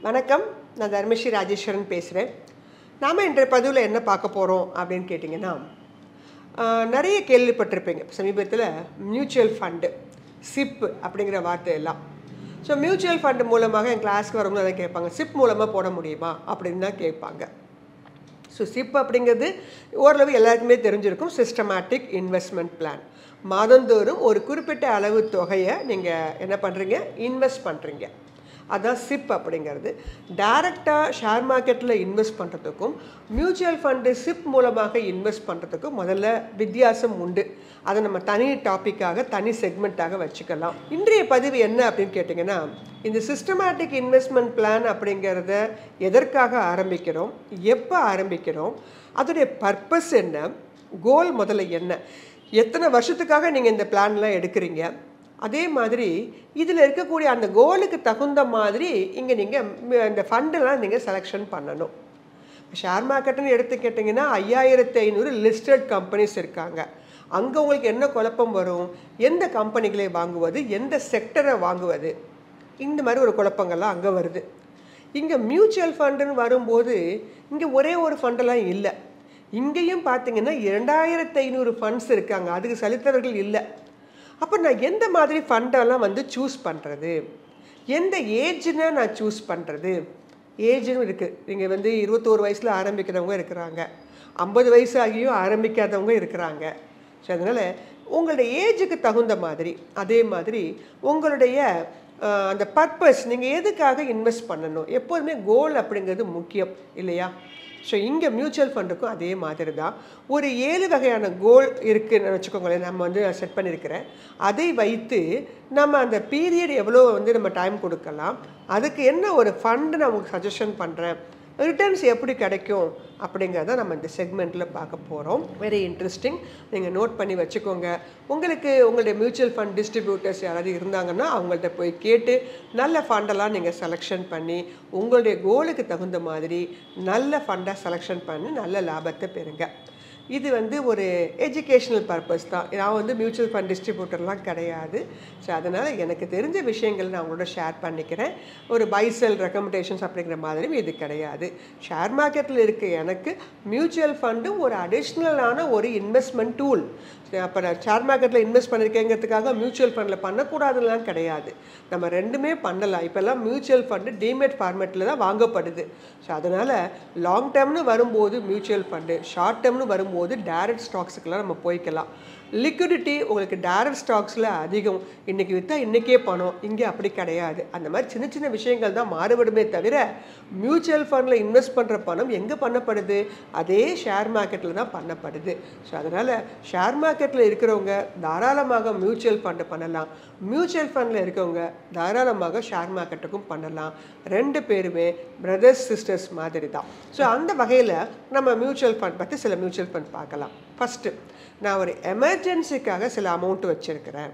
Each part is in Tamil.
வணக்கம், நான் தர்மஸ்ரீ ராஜேஸ்வரன் பேசுகிறேன். நாம் இன்றைய பதிவில் என்ன பார்க்க போகிறோம் அப்படின்னு கேட்டிங்கன்னா, நிறைய கேள்விப்பட்டிருப்பீங்க சமீபத்தில் மியூச்சுவல் ஃபண்டு, சிப் அப்படிங்கிற வார்த்தை எல்லாம். ஸோ மியூச்சுவல் ஃபண்டு மூலமாக என் கிளாஸ்க்கு வரவங்க அதை கேட்பாங்க, சிப் மூலமாக போட முடியுமா அப்படின்னு தான் கேட்பாங்க. ஸோ சிப் அப்படிங்கிறது ஓரளவு எல்லாருக்குமே தெரிஞ்சிருக்கும். Systematic investment plan. மாதந்தோறும் ஒரு குறிப்பிட்ட அளவு தொகையை நீங்கள் என்ன பண்ணுறீங்க, இன்வெஸ்ட் பண்ணுறீங்க. அதுதான் சிப் அப்படிங்கிறது. டைரெக்டாக ஷேர் மார்க்கெட்டில் இன்வெஸ்ட் பண்ணுறதுக்கும் மியூச்சுவல் ஃபண்டு சிப் மூலமாக இன்வெஸ்ட் பண்ணுறதுக்கும் முதல்ல வித்தியாசம் உண்டு. அதை நம்ம தனி டாப்பிக்காக தனி செக்மெண்ட்டாக வச்சுக்கலாம். இன்றைய பதிவு என்ன அப்படின்னு கேட்டிங்கன்னா, இந்த சிஸ்டமேட்டிக் இன்வெஸ்ட்மெண்ட் பிளான் அப்படிங்கிறத எதற்காக ஆரம்பிக்கிறோம், எப்போ ஆரம்பிக்கிறோம், அதோடைய பர்பஸ் என்ன, கோல் முதல்ல என்ன, எத்தனை வருஷத்துக்காக நீங்கள் இந்த பிளான்லாம் எடுக்கிறீங்க, அதே மாதிரி இதில் இருக்கக்கூடிய அந்த கோலுக்கு தகுந்த மாதிரி இங்கே நீங்கள் இந்த ஃபண்டெல்லாம் நீங்கள் செலெக்ஷன் பண்ணணும். ஷேர் மார்க்கெட்டுன்னு எடுத்துக்கிட்டிங்கன்னா 5500 லிஸ்டட் கம்பெனிஸ் இருக்காங்க. அங்கே உங்களுக்கு என்ன குழப்பம் வரும், எந்த கம்பெனிகளை வாங்குவது, எந்த செக்டரை வாங்குவது, இந்த மாதிரி ஒரு குழப்பங்கள்லாம் அங்கே வருது. இங்கே மியூச்சுவல் ஃபண்டுன்னு வரும்போது இங்கே ஒரே ஒரு ஃபண்டெல்லாம் இல்லை. இங்கேயும் பார்த்தீங்கன்னா 2500 ஃபண்ட்ஸ் இருக்காங்க, அதுக்கு செலுத்தவர்கள் இல்லை. அப்போ நான் எந்த மாதிரி ஃபண்டெல்லாம் சூஸ் பண்ணுறது, எந்த ஏஜ்னா நான் சூஸ் பண்ணுறது. ஏஜ்னு இருக்குது. நீங்கள் 21 வயசில் ஆரம்பிக்கிறவங்க இருக்கிறாங்க, 50 வயசு ஆகியும் ஆரம்பிக்காதவங்க இருக்கிறாங்க. ஸோ அதனால் உங்களுடைய ஏஜுக்கு தகுந்த மாதிரி, அதே மாதிரி உங்களுடைய அந்த பர்பஸ், நீங்கள் எதுக்காக இன்வெஸ்ட் பண்ணணும், எப்போதுமே கோல் அப்படிங்கிறது முக்கியம் இல்லையா. ஸோ இங்கே மியூச்சுவல் ஃபண்டுக்கும் அதே மாதிரி தான் ஒரு 7 வகையான கோல் இருக்குதுன்னு வச்சுக்கோங்களேன். நம்ம செட் பண்ணியிருக்கிறேன். அதை வைத்து நம்ம அந்த பீரியட் எவ்வளோ நம்ம டைம் கொடுக்கலாம், அதுக்கு என்ன ஒரு ஃபண்டு நான் உங்களுக்கு சஜஷன் பண்ணுறேன், ரிட்டர்ன்ஸ் எப்படி கிடைக்கும் அப்படிங்கிறத நம்ம இந்த செக்மெண்ட்டில் பார்க்க போகிறோம். Very interesting. நீங்கள் நோட் பண்ணி வச்சுக்கோங்க. உங்களுக்கு உங்களுடைய மியூச்சுவல் ஃபண்ட் டிஸ்ட்ரிபியூட்டர்ஸ் யாராவது இருந்தாங்கன்னா அவங்கள்ட்ட போய் கேட்டு நல்ல ஃபண்டெல்லாம் நீங்கள் செலெக்ஷன் பண்ணி உங்களுடைய கோலுக்கு தகுந்த மாதிரி நல்ல ஃபண்டாக செலெக்ஷன் பண்ணி நல்ல லாபத்தை பெறுங்க. இது ஒரு எஜுகேஷ்னல் பர்பஸ் தான். நான் மியூச்சுவல் ஃபண்ட் டிஸ்ட்ரிபியூட்டர்லாம் கிடையாது. ஸோ அதனால் எனக்கு தெரிஞ்ச விஷயங்கள் நான் உங்களோட ஷேர் பண்ணிக்கிறேன். ஒரு பை செல் ரெக்கமெண்டேஷன்ஸ் அப்படிங்கிற மாதிரியும் இது கிடையாது. ஷேர் மார்க்கெட்டில் இருக்க எனக்கு மியூச்சுவல் ஃபண்டு ஒரு அடிஷ்னலான ஒரு இன்வெஸ்ட்மெண்ட் டூல். அப்போ நான் ஷேர் மார்க்கெட்டில் இன்வெஸ்ட் பண்ணியிருக்கேங்கிறதுக்காக மியூச்சுவல் ஃபண்டில் பண்ணக்கூடாதுலாம் கிடையாது. நம்ம ரெண்டுமே பண்ணலாம். இப்போல்லாம் மியூச்சுவல் ஃபண்டு டிமேட் ஃபார்மேட்டில் தான் வாங்கப்படுது. ஸோ அதனால் லாங் டேர்ம்னு வரும்போது மியூச்சுவல் ஃபண்டு, ஷார்ட் டேர்ம்னு வரும்போது டைரக்ட் ஸ்டாக்ஸுக்கெல்லாம் நம்ம போய்க்கலாம். லிக்விடிட்டி உங்களுக்கு டைரக்ட் ஸ்டாக்ஸில் அதிகம். இன்றைக்கி விற்றா இன்றைக்கே பணம், இங்கே அப்படி கிடையாது. அந்த மாதிரி சின்ன சின்ன விஷயங்கள் தான் மாறுபடுமே தவிர மியூச்சுவல் ஃபண்டில் இன்வெஸ்ட் பண்ணுற பணம் எங்கே பண்ணப்படுது, அதே ஷேர் மார்க்கெட்டில் தான் பண்ணப்படுது. ஸோ அதனால் ஷேர் மார்க்கெட்டில் இருக்கிறவங்க தாராளமாக மியூச்சுவல் ஃபண்டு பண்ணலாம், மியூச்சுவல் ஃபண்டில் இருக்கவங்க தாராளமாக ஷேர் மார்க்கெட்டுக்கும் பண்ணலாம். ரெண்டு பேருமே பிரதர்ஸ் சிஸ்டர்ஸ் மாதிரி தான். ஸோ அந்த வகையில் நம்ம மியூச்சுவல் ஃபண்ட் பற்றி சில மியூச்சுவல் ஃபண்ட் பார்க்கலாம். ஃபஸ்ட்டு, நான் ஒரு எமர்ஜென்சிக்காக சில அமௌண்ட்டு வச்சுருக்கிறேன்.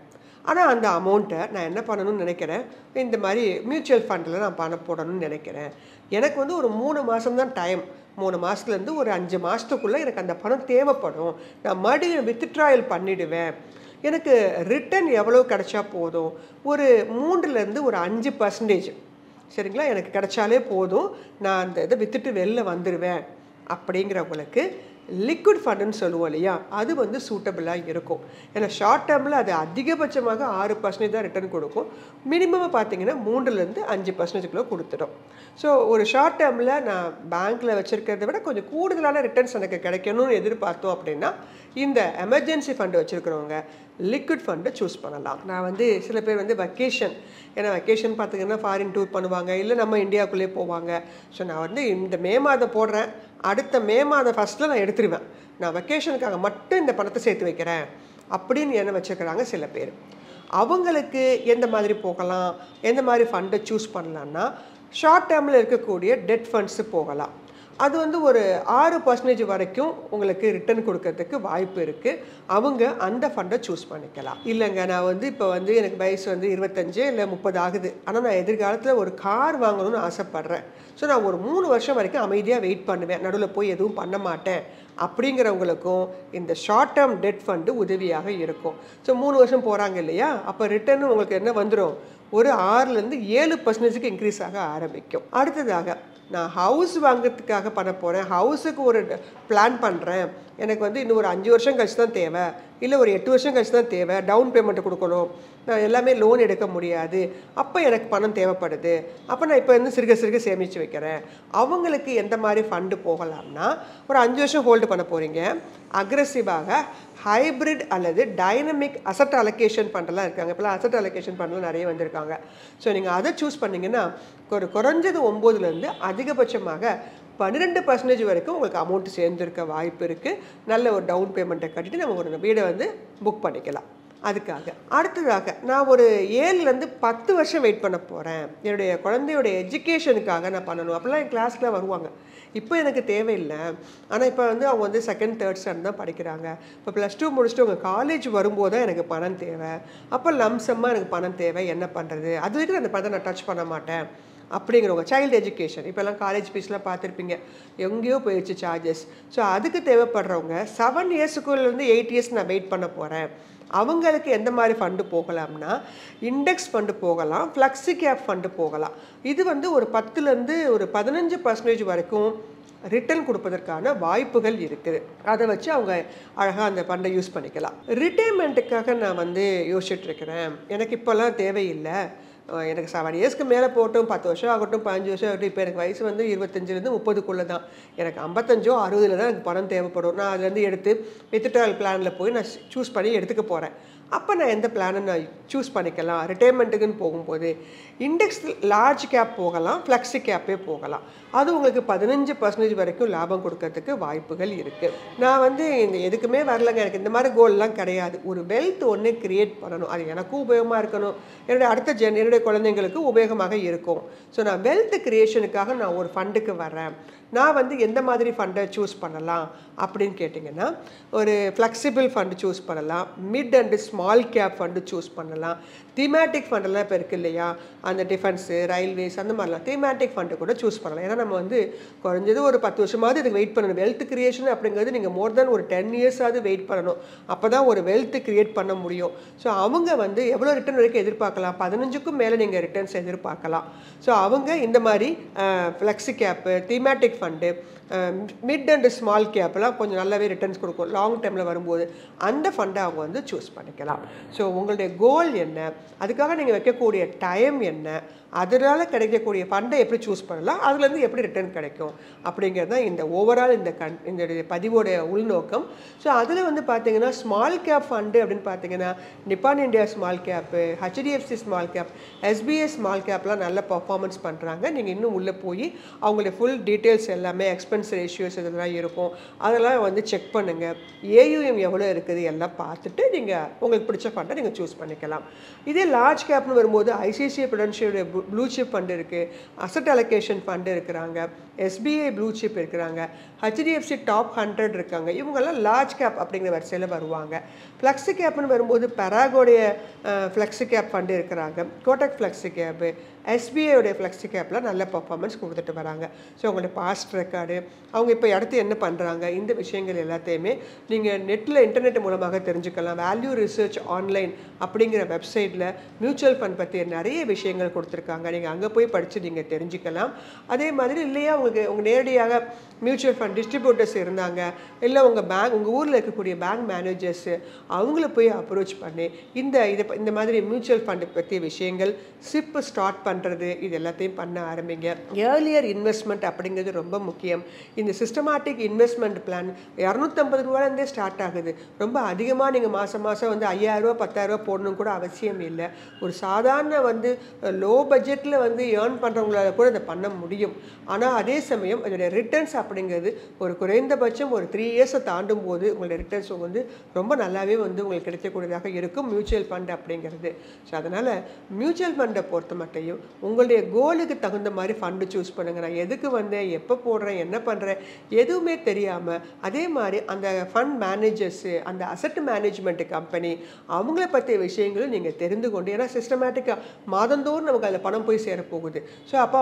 ஆனால் அந்த அமௌண்ட்டை நான் என்ன பண்ணணும்னு நினைக்கிறேன், இந்த மாதிரி மியூச்சுவல் ஃபண்டில் நான் பணம் போடணும்னு நினைக்கிறேன். எனக்கு ஒரு 3 மாதம் தான் டைம். 3 மாதத்துலேருந்து ஒரு 5 மாதத்துக்குள்ளே எனக்கு அந்த பணம் தேவைப்படும். நான் மறுபடியும் வித்ட்ராயல் பண்ணிவிடுவேன். எனக்கு ரிட்டர்ன் எவ்வளோ கிடைச்சா போதும், ஒரு 3லேருந்து ஒரு 5% சரிங்களா, எனக்கு கிடைச்சாலே போதும், நான் அந்த இதை விற்றுட்டு வெளில வந்துடுவேன் அப்படிங்கிறவங்களுக்கு லிக்விட் ஃபண்டுன்னு சொல்லுவோம் இல்லையா, அது சூட்டபிளாக இருக்கும். ஏன்னா ஷார்ட் டேர்மில் அது அதிகபட்சமாக 6% தான் ரிட்டர்ன் கொடுக்கும். மினிமம் பார்த்தீங்கன்னா 3லேருந்து 5%க்குள்ளே கொடுத்துடும். ஸோ ஒரு ஷார்ட் டேர்மில் நான் பேங்க்கில் வச்சுருக்கிறத விட கொஞ்சம் கூடுதலான ரிட்டர்ன்ஸ் எனக்கு கிடைக்கணும்னு எதிர்பார்த்தோம் அப்படின்னா இந்த எமர்ஜென்சி ஃபண்டு வச்சுருக்கிறவங்க லிக்விட் ஃபண்டை சூஸ் பண்ணலாம். நான் சில பேர் வெக்கேஷன், ஏன்னா வெக்கேஷன் பார்த்திங்கன்னா ஃபாரின் டூர் பண்ணுவாங்க, இல்லை நம்ம இந்தியாவுக்குள்ளே போவாங்க. ஸோ நான் இந்த மே மாதம் போடுறேன், அடுத்த மே மாதம் ஃபஸ்ட்டில் நான் எடுத்துருவேன், நான் வெக்கேஷனுக்காக மட்டும் இந்த பணத்தை சேர்த்து வைக்கிறேன் அப்படின்னு என்ன வச்சுருக்கிறாங்க சில பேர். அவங்களுக்கு எந்த மாதிரி போகலாம், எந்த மாதிரி ஃபண்டை சூஸ் பண்ணலான்னா ஷார்ட் டேர்மில் இருக்கக்கூடிய டெட் ஃபண்ட்ஸு போகலாம். அது ஒரு 6% வரைக்கும் உங்களுக்கு ரிட்டர்ன் கொடுக்கறதுக்கு வாய்ப்பு இருக்குது. அவங்க அந்த ஃபண்டை சூஸ் பண்ணிக்கலாம். இல்லைங்க, நான் இப்போ எனக்கு வயசு 25 இல்லை 30 ஆகுது, ஆனால் நான் எதிர்காலத்தில் ஒரு கார் வாங்கணும்னு ஆசைப்பட்றேன். ஸோ நான் ஒரு 3 வருஷம் வரைக்கும் அமைதியாக வெயிட் பண்ணுவேன், நடுவில் போய் எதுவும் பண்ண மாட்டேன் அப்படிங்கிறவங்களுக்கும் இந்த ஷார்ட் டேர்ம் டெட் ஃபண்டு உதவியாக இருக்கும். ஸோ 3 வருஷம் போகிறாங்க இல்லையா, அப்போ ரிட்டர்னு உங்களுக்கு என்ன வந்துடும், ஒரு 6லேருந்து 7% இன்க்ரீஸ் ஆக ஆரம்பிக்கும். அடுத்ததாக நான் ஹவுஸ் வாங்கிறதுக்காக பண்ண போகிறேன், ஹவுஸுக்கு ஒரு பிளான் பண்ணுறேன், எனக்கு வந்து இன்னும் ஒரு 5 வருஷம் கழிச்சு தான் தேவை, இல்லை ஒரு 8 வருஷம் கழிச்சு தான் தேவை, டவுன் பேமெண்ட்டு கொடுக்கணும், நான் எல்லாமே லோன் எடுக்க முடியாது, அப்போ எனக்கு பணம் தேவைப்படுது, அப்போ நான் இப்போ வந்து சிறுக சிறுக சேமித்து வைக்கிறேன். அவங்களுக்கு எந்த மாதிரி ஃபண்டு போகலாம்னா, ஒரு 5 வருஷம் ஹோல்டு பண்ண போகிறீங்க, அக்ரெசிவாக ஹைப்ரிட் அல்லது டைனமிக் அசட் அலோகேஷன் ஃபண்டெல்லாம் இருக்காங்க. இப்போலாம் அசட் அலோகேஷன் ஃபண்டெலாம் நிறைய வந்திருக்காங்க. ஸோ நீங்கள் அதை சூஸ் பண்ணிங்கன்னா ஒரு குறைஞ்சது 9லேருந்து அதிகபட்சமாக 12% வரைக்கும் உங்களுக்கு அமௌண்ட் சேர்ந்துருக்க வாய்ப்பு இருக்குது. நல்ல ஒரு டவுன் பேமெண்ட்டை கட்டிட்டு நம்ம ஒரு வீடை வந்து புக் பண்ணிக்கலாம். அதுக்காக அடுத்ததாக நான் ஒரு 7லேருந்து 10 வருஷம் வெயிட் பண்ண போகிறேன், என்னுடைய குழந்தையோட எஜுகேஷனுக்காக நான் பண்ணணும். அப்போல்லாம் என் கிளாஸ்க்குலாம் வருவாங்க. இப்போ எனக்கு தேவையில்லை, ஆனால் இப்போ வந்து அவங்க வந்து 2nd 3rd ஸ்டாண்டர்ட் தான் படிக்கிறாங்க. இப்போ +2 முடிச்சுட்டு அவங்க காலேஜ் வரும்போது தான் எனக்கு பணம் தேவை, அப்போ லம்சமாக எனக்கு பணம் தேவை, என்ன பண்ணுறது, அது வரைக்கும் அந்த பணத்தை நான் டச் பண்ண மாட்டேன் அப்படிங்கிறவங்க. சைல்டு எஜுகேஷன் இப்போல்லாம் காலேஜ் ஃபீஸ்லாம் பார்த்துருப்பீங்க, எங்கேயோ போயிடுச்சு சார்ஜஸ். ஸோ அதுக்கு தேவைப்படுறவங்க 7 இயர்ஸுக்குள்ளேருந்து 8 இயர்ஸ் நான் வெயிட் பண்ண போகிறேன், அவங்களுக்கு எந்த மாதிரி ஃபண்டு போகலாம்னா இண்டெக்ஸ் ஃபண்டு போகலாம், ஃப்ளெக்ஸி கேப் ஃபண்டு போகலாம். இது வந்து ஒரு 10லேருந்து ஒரு 15% வரைக்கும் ரிட்டர்ன் கொடுப்பதற்கான வாய்ப்புகள் இருக்குது. அதை வச்சு அவங்க அழகாக அந்த ஃபண்டை யூஸ் பண்ணிக்கலாம். ரிட்டைர்மெண்ட்டுக்காக நான் வந்து யோசிச்சுட்ருக்கிறேன், எனக்கு இப்போல்லாம் தேவையில்லை, எனக்கு 7 இயர்ஸ்க்கு மேலே போட்டும் 10 வருஷம் ஆகட்டும் 15 வருஷம் ஆகட்டும், இப்போ எனக்கு வயசு வந்து 25லேருந்து 30க்குள்ளே தான், எனக்கு 55 60 தான் எனக்கு பணம் தேவைப்படும், நான் அதுலேருந்து எடுத்து வித்ட்ராயல் பிளானில் போய் நான் சூஸ் பண்ணி எடுத்துக்க போகிறேன். அப்போ நான் எந்த பிளானை நான் சூஸ் பண்ணிக்கலாம்? ரிட்டைர்மெண்ட்டுக்குன்னு போகும்போது இண்டெக்ஸ் லார்ஜ் கேப் போகலாம், ஃப்ளெக்ஸி கேப்பே போகலாம். அது உங்களுக்கு 15% வரைக்கும் லாபம் கொடுக்கறதுக்கு வாய்ப்புகள் இருக்குது. நான் வந்து இந்த எதுக்குமே வரலைங்க, எனக்கு இந்த மாதிரி கோல்லாம் கிடையாது, ஒரு வெல்த் ஒன்று க்ரியேட் பண்ணணும், அது எனக்கும் உபயோகமாக இருக்கணும், என்னுடைய குழந்தைங்களுக்கு உபயோகமாக இருக்கும். ஸோ நான் வெல்த் க்ரியேஷனுக்காக நான் ஒரு ஃபண்டுக்கு வரேன். நான் வந்து எந்த மாதிரி ஃபண்டை சூஸ் பண்ணலாம் அப்படின்னு கேட்டிங்கன்னா, ஒரு ஃப்ளெக்சிபிள் ஃபண்டு சூஸ் பண்ணலாம், mid and small cap fund choose பண்ணலாம், தீமேட்டிக் ஃபண்டெல்லாம் இப்போ இருக்குது இல்லையா, அந்த டிஃபென்ஸு ரயில்வேஸ் அந்த மாதிரிலாம் தீமேட்டிக் ஃபண்டு கூட சூஸ் பண்ணலாம். ஏன்னா நம்ம வந்து குறைஞ்சது ஒரு 10 வருஷமாவது இதுக்கு வெயிட் பண்ணணும். வெல்த் கிரியேஷன் அப்படிங்கிறது நீங்கள் மோர் தென் ஒரு 10 இயர்ஸாவது வெயிட் பண்ணணும், அப்போ தான் ஒரு வெல்த் கிரியேட் பண்ண முடியும். ஸோ அவங்க வந்து எவ்வளோ ரிட்டர்ன் வரைக்கும் எதிர்பார்க்கலாம், 15க்கும் மேலே நீங்கள் ரிட்டர்ன்ஸ் எதிர்பார்க்கலாம். ஸோ அவங்க இந்த மாதிரி flexi cap, thematic fund, mid and small கேப்லாம் கொஞ்சம் நல்லாவே ரிட்டர்ன்ஸ் கொடுக்கும் லாங் டைமில் வரும்போது, அந்த ஃபண்டை அவங்க வந்து சூஸ் பண்ணிக்கலாம். ஸோ உங்களுடைய கோல் என்ன, அதுக்காக நீங்கள் வைக்கக்கூடிய டைம் என்ன, அதனால் கிடைக்கக்கூடிய ஃபண்டை எப்படி சூஸ் பண்ணலாம், அதுலேருந்து எப்படி ரிட்டர்ன் கிடைக்கும் அப்படிங்கிறது தான் இந்த ஓவரால் இந்த பதிவோடைய உள்நோக்கம். ஸோ அதில் வந்து பார்த்தீங்கன்னா ஸ்மால் கேப் ஃபண்டு அப்படின்னு பார்த்தீங்கன்னா Nippon India small cap, HDFC small cap, SBI small கேப்லாம் நல்ல பர்ஃபார்மன்ஸ் பண்ணுறாங்க. நீங்கள் இன்னும் உள்ளே போய் அவங்களுடைய ஃபுல் டீட்டெயில்ஸ் எல்லாமே எக்ஸ்பென்ஸ் ரேஷியோஸ் இதெல்லாம் இருக்கும், அதெல்லாம் வந்து செக் பண்ணுங்கள். AUM எவ்வளோ இருக்குது எல்லாம் பார்த்துட்டு நீங்கள் உங்களுக்கு பிடிச்ச ஃபண்டை நீங்கள் சூஸ் பண்ணிக்கலாம். இதே லார்ஜ் கேப்னு வரும்போது ICICI Prudential blue chip fund இருக்குது, அசட் அலோகேஷன் ஃபண்டு இருக்கிறாங்க, SBI ப்ளூ சிப் இருக்கிறாங்க, HDFC டாப் 100 இருக்காங்க. இவங்கெல்லாம் லார்ஜ் கேப் அப்படிங்கிற வரிசையில் வருவாங்க. ஃப்ளெக்ஸி கேப்னு வரும்போது பராகோடைய ஃப்ளெக்ஸி கேப் ஃபண்டு இருக்கிறாங்க, கோட்டக் ஃப்ளெக்ஸி கேப்பு, SBIயோடைய ஃப்ளெக்ஸி கேப்பில் நல்ல பர்ஃபார்மன்ஸ் கொடுத்துட்டு வராங்க. ஸோ அவங்களுடைய பாஸ்ட் ரெக்கார்டு, அவங்க இப்போ அடுத்து என்ன பண்ணுறாங்க, இந்த விஷயங்கள் எல்லாத்தையுமே நீங்கள் இன்டர்நெட் மூலமாக தெரிஞ்சுக்கலாம். வேல்யூ ரிசர்ச் ஆன்லைன் அப்படிங்கிற வெப்சைட்டில் மியூச்சுவல் ஃபண்ட் பற்றி நிறைய விஷயங்கள் கொடுத்துருக்காங்க, நீங்கள் அங்கே போய் படித்து நீங்கள் தெரிஞ்சுக்கலாம். அதே மாதிரி இல்லையா உங்கள் நேரடியாக மியூச்சுவல் ஃபண்ட் டிஸ்ட்ரிபியூட்டர்ஸ் இருந்தாங்க, இல்லை உங்கள் ஊரில் இருக்கக்கூடிய பேங்க் மேனேஜர்ஸு அவங்கள போய் அப்ரோச் பண்ணி இந்த மாதிரி மியூச்சுவல் ஃபண்டு பற்றிய விஷயங்கள், சிப் ஸ்டார்ட் பண்ணுறது, இது எல்லாத்தையும் பண்ண ஆரம்பிங்க. ஏர்லியர் இன்வெஸ்ட்மெண்ட் அப்படிங்கிறது ரொம்ப முக்கியம். இந்த சிஸ்டமேட்டிக் இன்வெஸ்ட்மெண்ட் பிளான் 250 ரூபாயிலேருந்தே ஸ்டார்ட் ஆகுது. ரொம்ப அதிகமாக நீங்கள் மாதம் வந்து 5000 ரூபா 10,000 ரூபா போடணும் கூட அவசியம் இல்லை. ஒரு சாதாரண வந்து லோ பட்ஜெட்டில் வந்து ஏர்ன் பண்ணுறவங்களால கூட இதை பண்ண முடியும். ஆனால் அதே சமயம் அதோடைய ரிட்டர்ன்ஸ் அப்படிங்கிறது ஒரு குறைந்தபட்சம் ஒரு 3 இயர்ஸை தாண்டும் போது உங்களுடைய ரிட்டர்ன்ஸ் வந்து ரொம்ப நல்லாவே வந்து உங்களுக்கு கிடைக்கக்கூடியதாக இருக்கும் மியூச்சுவல் ஃபண்ட் அப்படிங்கிறது. ஸோ அதனால் மியூச்சுவல் ஃபண்டை பொறுத்த மட்டும் தெரியும். உங்களுடைய கோலுக்கு தகுந்த மாதிரி ஃபண்டு சூஸ் பண்ணுங்கள். நான் எதுக்கு வந்தேன், எப்போ போடுறேன், என்ன பண்ணுறேன் எதுவுமே தெரியாமல், அதே மாதிரி அந்த ஃபண்ட் மேனேஜர்ஸு, அந்த அசட் மேனேஜ்மெண்ட் கம்பெனி அவங்கள பற்றிய விஷயங்களும் நீங்கள் தெரிந்து கொண்டு, ஏன்னா சிஸ்டமேட்டிக்காக மாதந்தோறும் நமக்கு அதில் பணம் போய் சேரப்போகுது. ஸோ அப்போ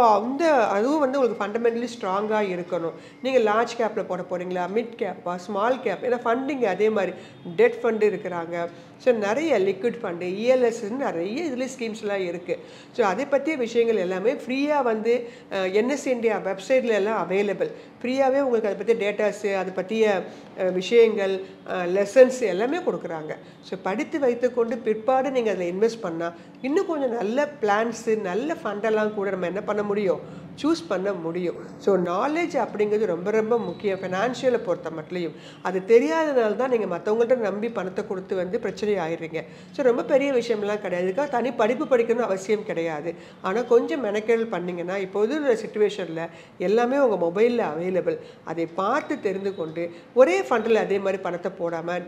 அதுவும் உங்களுக்கு ஃபண்டமெண்டலி ஸ்ட்ராங்காக இருக்கணும். நீங்கள் லார்ஜ் கேப்பில் போட போகிறீங்களா, மிட் கேப்பா, ஸ்மால் கேப், ஏன்னா ஃபண்டிங் அதே மாதிரி டெட் ஃபண்டு இருக்கிறாங்க. ஸோ நிறைய லிக்விட் ஃபண்டு, இஎல்எஸ்ன்னு நிறைய இதில் ஸ்கீம்ஸ்லாம் இருக்குது. ஸோ அதை பற்றிய விஷயங்கள் எல்லாமே ஃப்ரீயாக என்எஸ்சி இந்தியா வெப்சைட்டில் எல்லாம் அவைலபிள். ஃப்ரீயாகவே உங்களுக்கு அதை பற்றி டேட்டாஸு, அதை பற்றிய விஷயங்கள், லெசன்ஸ் எல்லாமே கொடுக்குறாங்க. ஸோ படித்து வைத்துக்கொண்டு பிற்பாடு நீங்கள் அதில் இன்வெஸ்ட் பண்ணால் இன்னும் கொஞ்சம் நல்ல பிளான்ஸு, நல்ல ஃபண்டெல்லாம் கூட நம்ம என்ன பண்ண முடியும், சூஸ் பண்ண முடியும். ஸோ நாலேஜ் அப்படிங்கிறது ரொம்ப ரொம்ப முக்கியம் ஃபினான்ஷியலை பொறுத்த மட்டும். அது தெரியாதனால தான் நீங்கள் மற்றவங்கள்ட்ட நம்பி பணத்தை கொடுத்து பிரச்சனை ஆயிடுறீங்க. ஸோ ரொம்ப பெரிய விஷயம்லாம் கிடையாது. இதுக்காக தனி படிப்பு படிக்கணும்னு அவசியம் கிடையாது. ஆனால் கொஞ்சம் மெனக்கெடல் பண்ணிங்கன்னா இப்போது சுச்சுவேஷனில் எல்லாமே உங்கள் மொபைலில் அவைலபிள். அதை பார்த்து தெரிந்து கொண்டு ஒரே ஃபண்டில் அதே மாதிரி பணத்தை போடாமல்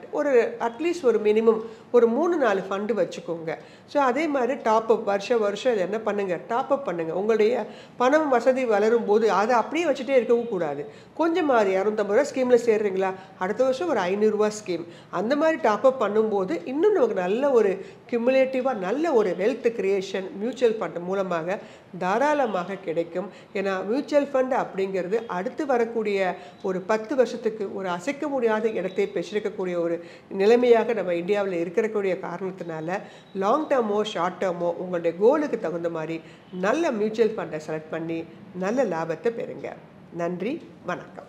அட்லீஸ்ட் ஒரு மினிமம் ஒரு 3-4 ஃபண்டு வச்சுக்கோங்க. ஸோ அதே மாதிரி டாப்அப் வருஷம் இது என்ன பண்ணுங்கள், டாப்அப் பண்ணுங்கள். உங்களுடைய பணம் வசதி வளரும் போது அதை அப்படியே வச்சுட்டே இருக்கவும் கூடாது. கொஞ்சம் மாதிரி 250 ரூபா ஸ்கீமில் சேர்றீங்களா, அடுத்த வருஷம் ஒரு 500 ரூபா ஸ்கீம், அந்த மாதிரி டாப்அப் பண்ணும்போது இன்னும் நமக்கு நல்ல ஒரு கியூமுலேட்டிவாக நல்ல ஒரு வெல்த் கிரியேஷன் மியூச்சுவல் ஃபண்ட் மூலமாக தாராளமாக கிடைக்கும். ஏன்னா மியூச்சுவல் ஃபண்ட் அப்படிங்கிறது அடுத்து வரக்கூடிய ஒரு 10 வருஷத்துக்கு ஒரு அசைக்க முடியாத இடத்தை பெற்றிருக்கக்கூடிய ஒரு நிலைமையாக நம்ம இந்தியாவில் இருக்கக்கூடிய காரணத்தினால லாங் டேர்மோ ஷார்ட் டேர்மோ உங்களுடைய கோலுக்கு தகுந்த மாதிரி நல்ல மியூச்சுவல் ஃபண்டை செலக்ட் பண்ணி நல்ல லாபத்தை பெறுங்க. நன்றி, வணக்கம்.